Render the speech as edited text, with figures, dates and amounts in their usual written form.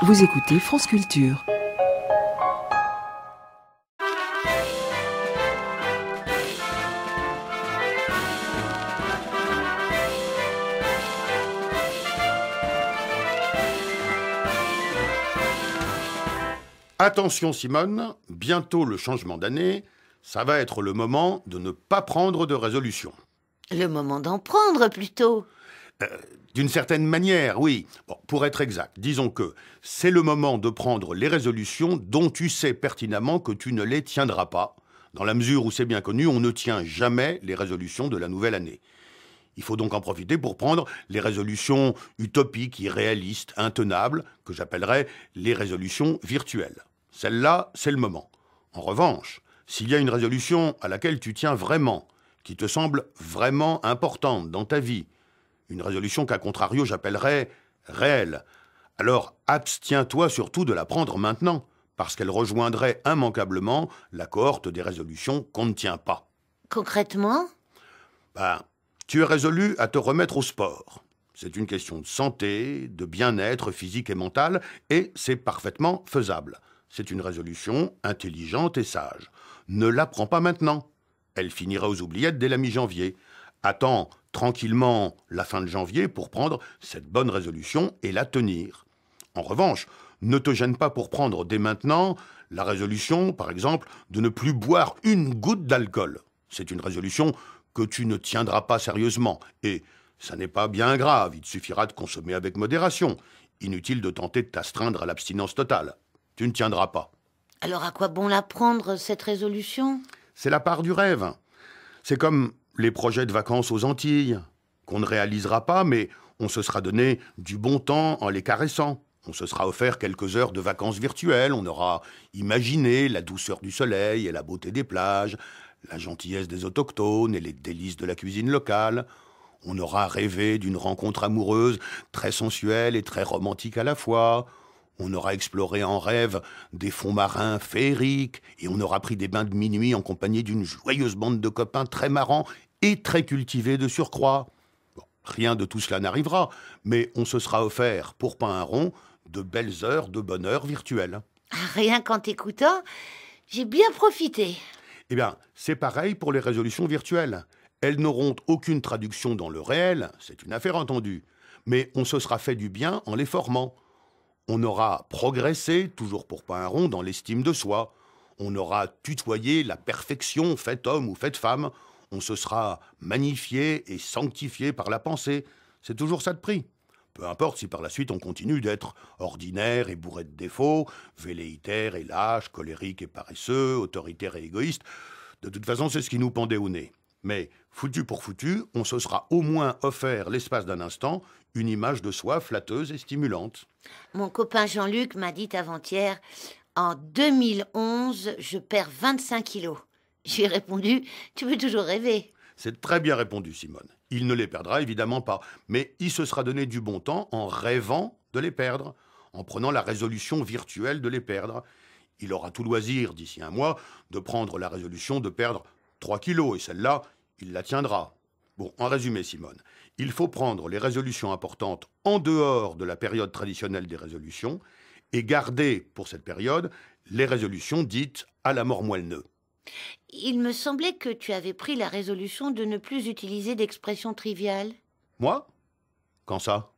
Vous écoutez France Culture. Attention Simone, bientôt le changement d'année, ça va être le moment de ne pas prendre de résolution. Le moment d'en prendre, plutôt. D'une certaine manière, oui. Bon, pour être exact, disons que c'est le moment de prendre les résolutions dont tu sais pertinemment que tu ne les tiendras pas, dans la mesure où c'est bien connu, on ne tient jamais les résolutions de la nouvelle année. Il faut donc en profiter pour prendre les résolutions utopiques, irréalistes, intenables, que j'appellerais les résolutions virtuelles. Celle-là, c'est le moment. En revanche, s'il y a une résolution à laquelle tu tiens vraiment, qui te semble vraiment importante dans ta vie, une résolution qu'à contrario j'appellerais réelle, alors abstiens-toi surtout de la prendre maintenant, parce qu'elle rejoindrait immanquablement la cohorte des résolutions qu'on ne tient pas. Concrètement ? Tu es résolu à te remettre au sport. C'est une question de santé, de bien-être physique et mental, et c'est parfaitement faisable. C'est une résolution intelligente et sage. Ne la prends pas maintenant. Elle finira aux oubliettes dès la mi-janvier. Attends tranquillement la fin de janvier pour prendre cette bonne résolution et la tenir. En revanche, ne te gêne pas pour prendre dès maintenant la résolution, par exemple, de ne plus boire une goutte d'alcool. C'est une résolution que tu ne tiendras pas sérieusement. Et ça n'est pas bien grave, il te suffira de consommer avec modération. Inutile de tenter de t'astreindre à l'abstinence totale. Tu ne tiendras pas. Alors à quoi bon la prendre, cette résolution ? C'est la part du rêve. C'est comme les projets de vacances aux Antilles, qu'on ne réalisera pas, mais on se sera donné du bon temps en les caressant. On se sera offert quelques heures de vacances virtuelles, on aura imaginé la douceur du soleil et la beauté des plages, la gentillesse des autochtones et les délices de la cuisine locale. On aura rêvé d'une rencontre amoureuse très sensuelle et très romantique à la fois. On aura exploré en rêve des fonds marins féeriques et on aura pris des bains de minuit en compagnie d'une joyeuse bande de copains très marrants et très cultivés de surcroît. Bon, rien de tout cela n'arrivera, mais on se sera offert, pour pas un rond, de belles heures de bonheur virtuel. Rien qu'en t'écoutant, j'ai bien profité. Eh bien, c'est pareil pour les résolutions virtuelles. Elles n'auront aucune traduction dans le réel, c'est une affaire entendue, mais on se sera fait du bien en les formant. On aura progressé, toujours pour pas un rond, dans l'estime de soi. On aura tutoyé la perfection faite homme ou faite femme. On se sera magnifié et sanctifié par la pensée. C'est toujours ça de prix. Peu importe si par la suite on continue d'être ordinaire et bourré de défauts, velléitaire et lâche, colérique et paresseux, autoritaire et égoïste. De toute façon, c'est ce qui nous pendait au nez. Mais, foutu pour foutu, on se sera au moins offert, l'espace d'un instant, une image de soi flatteuse et stimulante. Mon copain Jean-Luc m'a dit avant-hier, en 2011, je perds 25 kilos. J'ai répondu, tu peux toujours rêver. C'est très bien répondu, Simone. Il ne les perdra évidemment pas, mais il se sera donné du bon temps en rêvant de les perdre, en prenant la résolution virtuelle de les perdre. Il aura tout loisir, d'ici un mois, de prendre la résolution de perdre 3 kilos, et celle-là, il la tiendra. Bon, en résumé, Simone, il faut prendre les résolutions importantes en dehors de la période traditionnelle des résolutions et garder, pour cette période, les résolutions dites à la mort moelle-neu. Il me semblait que tu avais pris la résolution de ne plus utiliser d'expressions triviales. Moi ? Quand ça ?